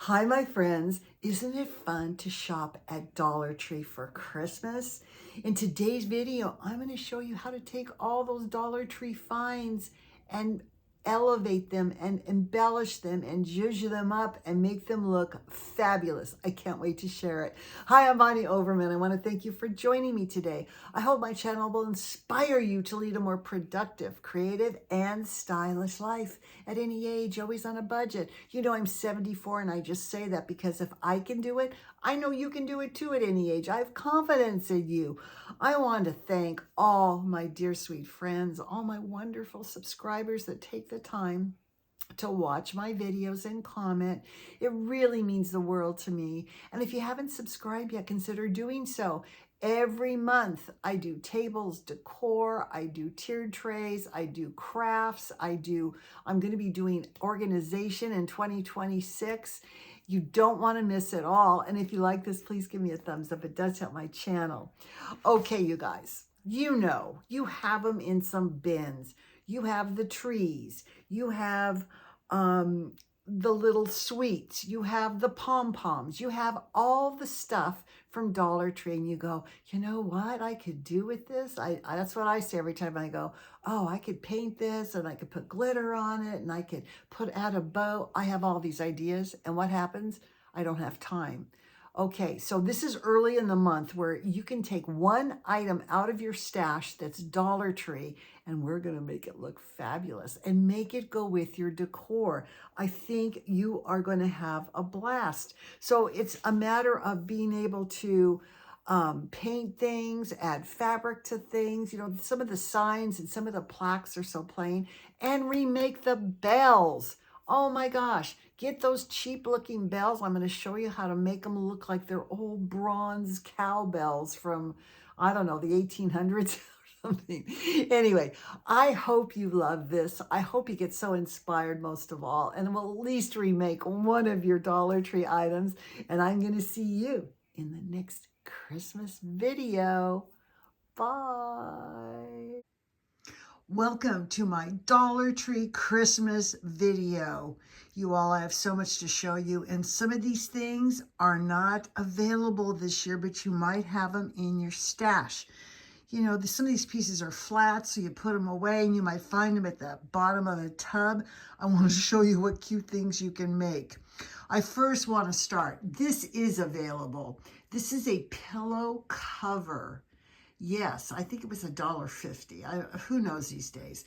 Hi, my friends. Isn't it fun to shop at Dollar Tree for Christmas? In today's video, I'm going to show you how to take all those Dollar Tree finds and elevate them and embellish them and zhuzh them up and make them look fabulous. I can't wait to share it. Hi, I'm Bonnie Overman. I want to thank you for joining me today. I hope my channel will inspire you to lead a more productive, creative, and stylish life at any age, always on a budget. You know, I'm 74 and I just say that because if I can do it, I know you can do it too at any age. I have confidence in you. I want to thank all my dear sweet friends, all my wonderful subscribers that take the time to watch my videos and comment. It really means the world to me. And if you haven't subscribed yet, consider doing so. Every month I do tables, decor, I do tiered trays, I do crafts, I'm going to be doing organization in 2026. You don't want to miss it all. And if you like this, please give me a thumbs up. It does help my channel. Okay, you guys, you know, you have them in some bins. You have the trees. You have the little sweets. You have the pom-poms. You have all the stuff from Dollar Tree. And you go, you know what I could do with this? That's what I say every time I go, oh, I could paint this and I could put glitter on it and I could add a bow. I have all these ideas. And what happens? I don't have time. Okay, so this is early in the month where you can take one item out of your stash that's Dollar Tree, and we're going to make it look fabulous and make it go with your decor. I think you are going to have a blast. So it's a matter of being able to paint things, add fabric to things. You know, some of the signs and some of the plaques are so plain, and remake the bells. Oh my gosh, get those cheap looking bells. I'm going to show you how to make them look like they're old bronze cowbells from, I don't know, the 1800s or something. Anyway, I hope you love this. I hope you get so inspired most of all, and will at least remake one of your Dollar Tree items. And I'm going to see you in the next Christmas video. Bye. Welcome to my Dollar Tree Christmas video. You all, I have so much to show you, and some of these things are not available this year, but you might have them in your stash. You know, some of these pieces are flat, so you put them away, and you might find them at the bottom of a tub. I want to show you what cute things you can make. I first want to start. This is available. This is a pillow cover. Yes, I think it was $1.50. Who knows these days?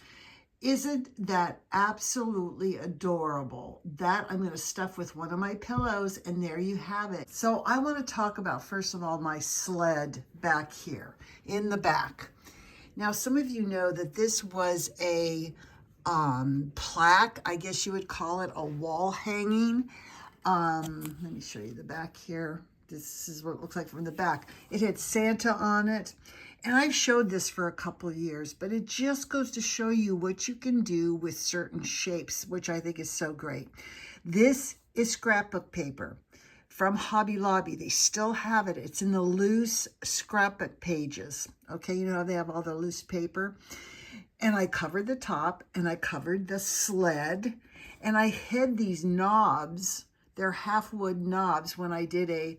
Isn't that absolutely adorable? That I'm going to stuff with one of my pillows, and there you have it. So I want to talk about, first of all, my sled back here in the back. Now, some of you know that this was a plaque, I guess you would call it, a wall hanging. Let me show you the back here. This is what it looks like from the back. It had Santa on it. And I've showed this for a couple of years, but it just goes to show you what you can do with certain shapes, which I think is so great. This is scrapbook paper from Hobby Lobby. They still have it. It's in the loose scrapbook pages. Okay, you know how they have all the loose paper? And I covered the top, and I covered the sled, and I hid these knobs. They're half wood knobs when I did a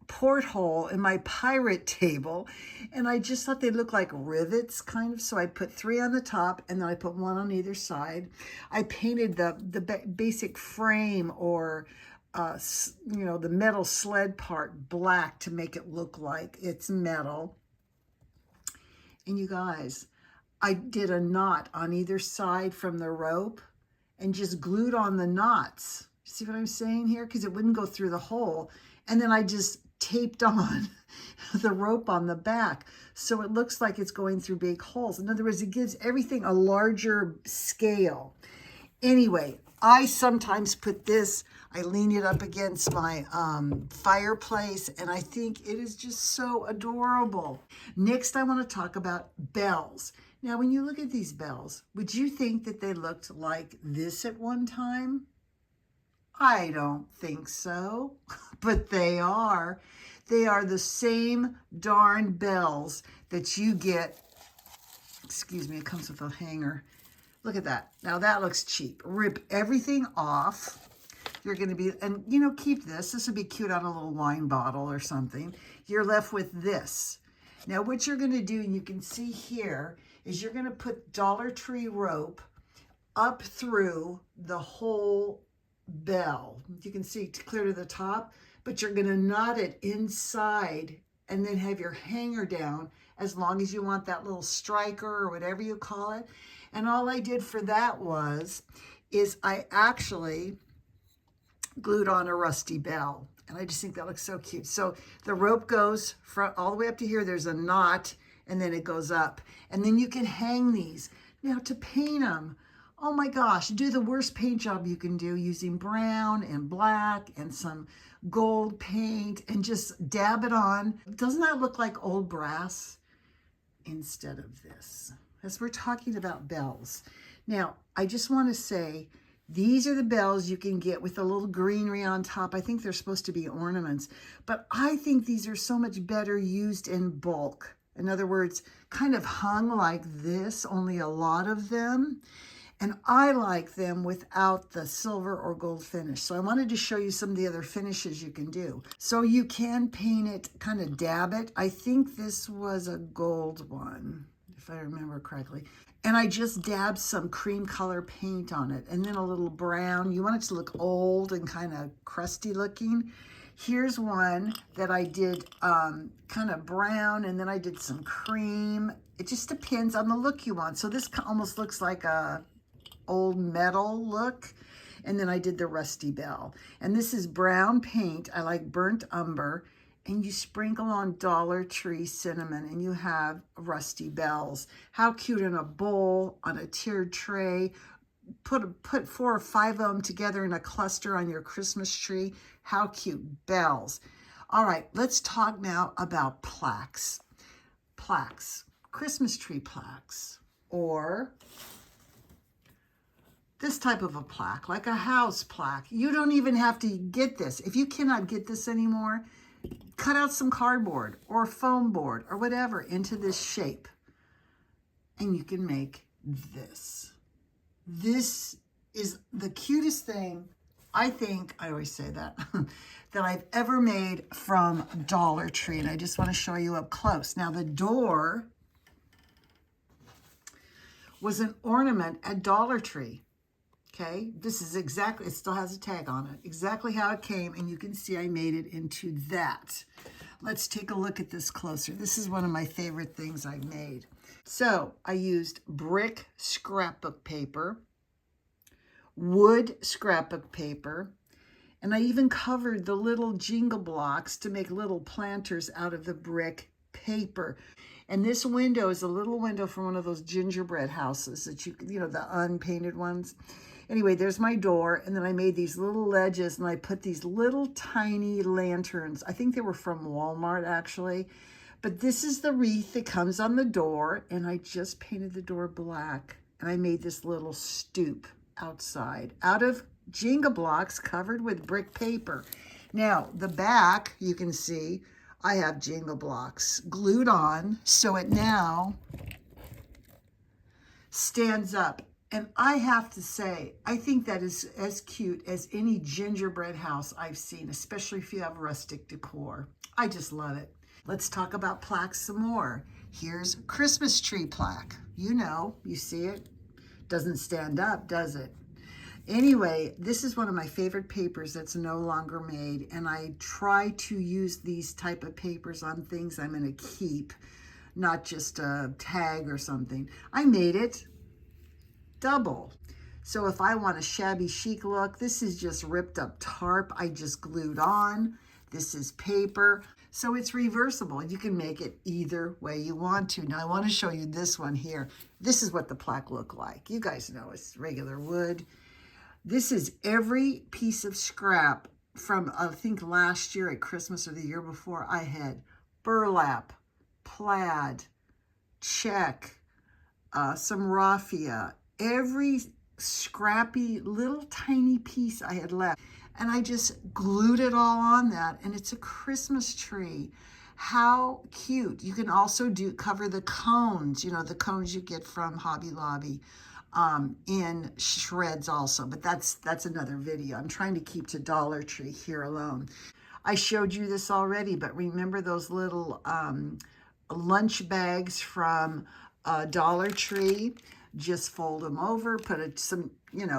porthole in my pirate table, and I just thought they looked like rivets kind of, so I put 3 on the top and then I put 1 on either side. I painted the basic frame, or you know, the metal sled part, black to make it look like it's metal. And you guys, I did a knot on either side from the rope and just glued on the knots. See what I'm saying here? Because it wouldn't go through the hole. And then I just taped on the rope on the back, so it looks like it's going through big holes. In other words, it gives everything a larger scale. Anyway, I sometimes put this, I lean it up against my fireplace, and I think it is just so adorable. Next, I want to talk about bells. Now, when you look at these bells, would you think that they looked like this at one time? I don't think so, but they are. They are the same darn bells that you get. Excuse me, it comes with a hanger. Look at that. Now that looks cheap. Rip everything off. You're going to be, and you know, keep this. This would be cute on a little wine bottle or something. You're left with this. Now, what you're going to do, and you can see here, is you're going to put Dollar Tree rope up through the whole bell. You can see clear to the top, but you're going to knot it inside and then have your hanger down as long as you want that little striker or whatever you call it. And all I did for that is I actually glued on a rusty bell. And I just think that looks so cute. So the rope goes from all the way up to here. There's a knot, and then it goes up. And then you can hang these. Now to paint them, oh my gosh, do the worst paint job you can do using brown and black and some gold paint and just dab it on. Doesn't that look like old brass instead of this? As we're talking about bells. Now, I just want to say, these are the bells you can get with a little greenery on top. I think they're supposed to be ornaments, but I think these are so much better used in bulk. In other words, kind of hung like this, only a lot of them. And I like them without the silver or gold finish. So I wanted to show you some of the other finishes you can do. So you can paint it, kind of dab it. I think this was a gold one, if I remember correctly. And I just dabbed some cream color paint on it and then a little brown. You want it to look old and kind of crusty looking. Here's one that I did kind of brown, and then I did some cream. It just depends on the look you want. So this almost looks like a old metal look. And then I did the rusty bell. And this is brown paint. I like burnt umber. And you sprinkle on Dollar Tree cinnamon and you have rusty bells. How cute in a bowl, on a tiered tray. Put 4 or 5 of them together in a cluster on your Christmas tree. How cute, bells. All right, let's talk now about plaques. Plaques, Christmas tree plaques, or this type of a plaque, like a house plaque. You don't even have to get this. If you cannot get this anymore, cut out some cardboard or foam board or whatever into this shape, and you can make this. This is the cutest thing, I think, I always say that, that I've ever made from Dollar Tree. And I just want to show you up close. Now the door was an ornament at Dollar Tree. Okay, this is exactly, it still has a tag on it, exactly how it came, and you can see I made it into that. Let's take a look at this closer. This is one of my favorite things I made. So I used brick scrapbook paper, wood scrapbook paper, and I even covered the little jingle blocks to make little planters out of the brick paper. And this window is a little window from one of those gingerbread houses that you know, the unpainted ones. Anyway, there's my door, and then I made these little ledges, and I put these little tiny lanterns. I think they were from Walmart, actually. But this is the wreath that comes on the door, and I just painted the door black, and I made this little stoop outside out of Jenga blocks covered with brick paper. Now, the back, you can see, I have Jenga blocks glued on, so it now stands up. And I have to say, I think that is as cute as any gingerbread house I've seen, especially if you have rustic decor. I just love it. Let's talk about plaques some more. Here's Christmas tree plaque. You know, you see it? Doesn't stand up, does it? Anyway, this is one of my favorite papers that's no longer made, and I try to use these type of papers on things I'm going to keep, not just a tag or something. I made it double. So if I want a shabby chic look, this is just ripped up tarp I just glued on. This is paper. So it's reversible. You can make it either way you want to. Now I want to show you this one here. This is what the plaque looked like. You guys know it's regular wood. This is every piece of scrap from, I think last year at Christmas or the year before. I had burlap, plaid, check, some raffia, every scrappy little tiny piece I had left. And I just glued it all on that, and it's a Christmas tree. How cute. You can also cover the cones, you know, the cones you get from Hobby Lobby. in shreds also, but that's another video. I'm trying to keep to Dollar Tree here alone. I showed you this already, but remember those little lunch bags from Dollar Tree? Just fold them over, put some,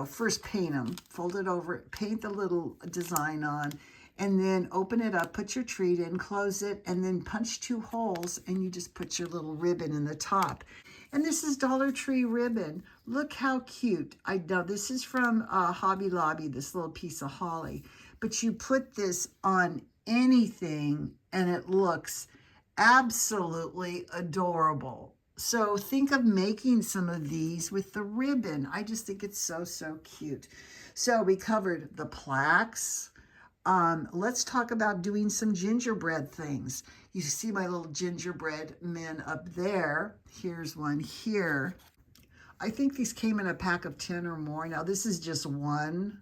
first paint them, fold it over, paint the little design on, and then open it up, put your treat in, close it, and then punch 2 holes, and you just put your little ribbon in the top. And this is Dollar Tree ribbon. Look how cute. I know this is from Hobby Lobby, this little piece of holly. But you put this on anything, and it looks absolutely adorable. So think of making some of these with the ribbon. I just think it's so, so cute. So we covered the plaques. Let's talk about doing some gingerbread things. You see my little gingerbread men up there. Here's one here. I think these came in a pack of 10 or more. Now this is just one,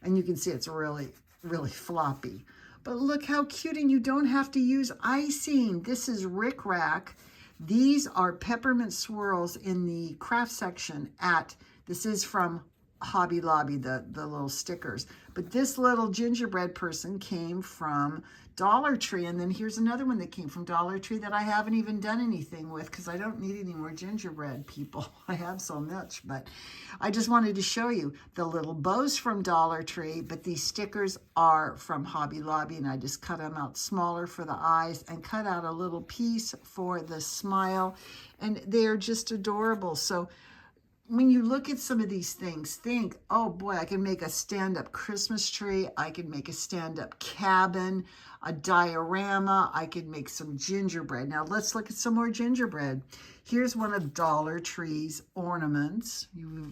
and you can see it's really, really floppy. But look how cute, and you don't have to use icing. This is Rick Rack. These are peppermint swirls in the craft section this is from Hobby Lobby, the little stickers. But this little gingerbread person came from Dollar Tree. And then here's another one that came from Dollar Tree that I haven't even done anything with because I don't need any more gingerbread, people. I have so much, but I just wanted to show you the little bows from Dollar Tree, but these stickers are from Hobby Lobby, and I just cut them out smaller for the eyes and cut out a little piece for the smile, and they're just adorable. So when you look at some of these things, think, oh boy, I can make a stand-up Christmas tree. I can make a stand-up cabin, a diorama. I could make some gingerbread. Now let's look at some more gingerbread. Here's one of Dollar Tree's ornaments.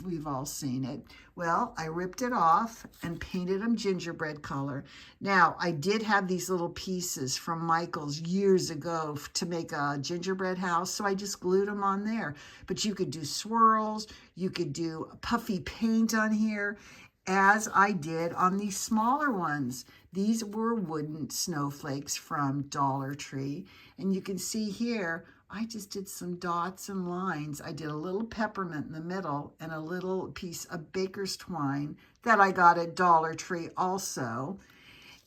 We've all seen it. Well, I ripped it off and painted them gingerbread color. Now, I did have these little pieces from Michael's years ago to make a gingerbread house, so I just glued them on there. But you could do swirls, you could do puffy paint on here, as I did on these smaller ones. These were wooden snowflakes from Dollar Tree, and you can see here, I just did some dots and lines. I did a little peppermint in the middle and a little piece of baker's twine that I got at Dollar Tree also.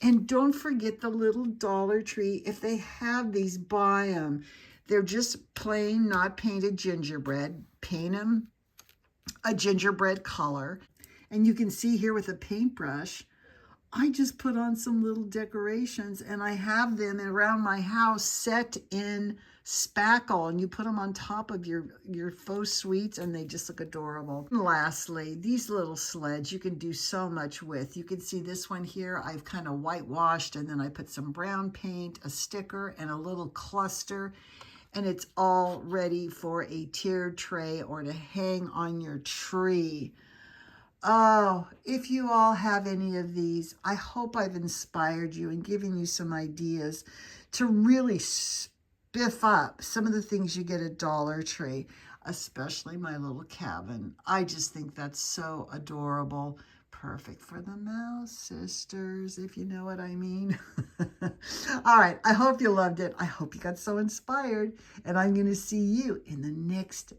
And don't forget the little Dollar Tree. If they have these, buy them. They're just plain, not painted gingerbread. Paint them a gingerbread color. And you can see here with a paintbrush, I just put on some little decorations, and I have them around my house set in spackle, and you put them on top of your faux sweets, and they just look adorable. And lastly, these little sleds you can do so much with. You can see this one here, I've kind of whitewashed, and then I put some brown paint, a sticker, and a little cluster, and it's all ready for a tiered tray or to hang on your tree. Oh, if you all have any of these, I hope I've inspired you and given you some ideas to really spiff up some of the things you get at Dollar Tree, especially my little cabin. I just think that's so adorable. Perfect for the mouse sisters, if you know what I mean. All right, I hope you loved it. I hope you got so inspired, and I'm going to see you in the next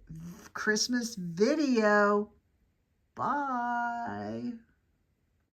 Christmas video. Bye.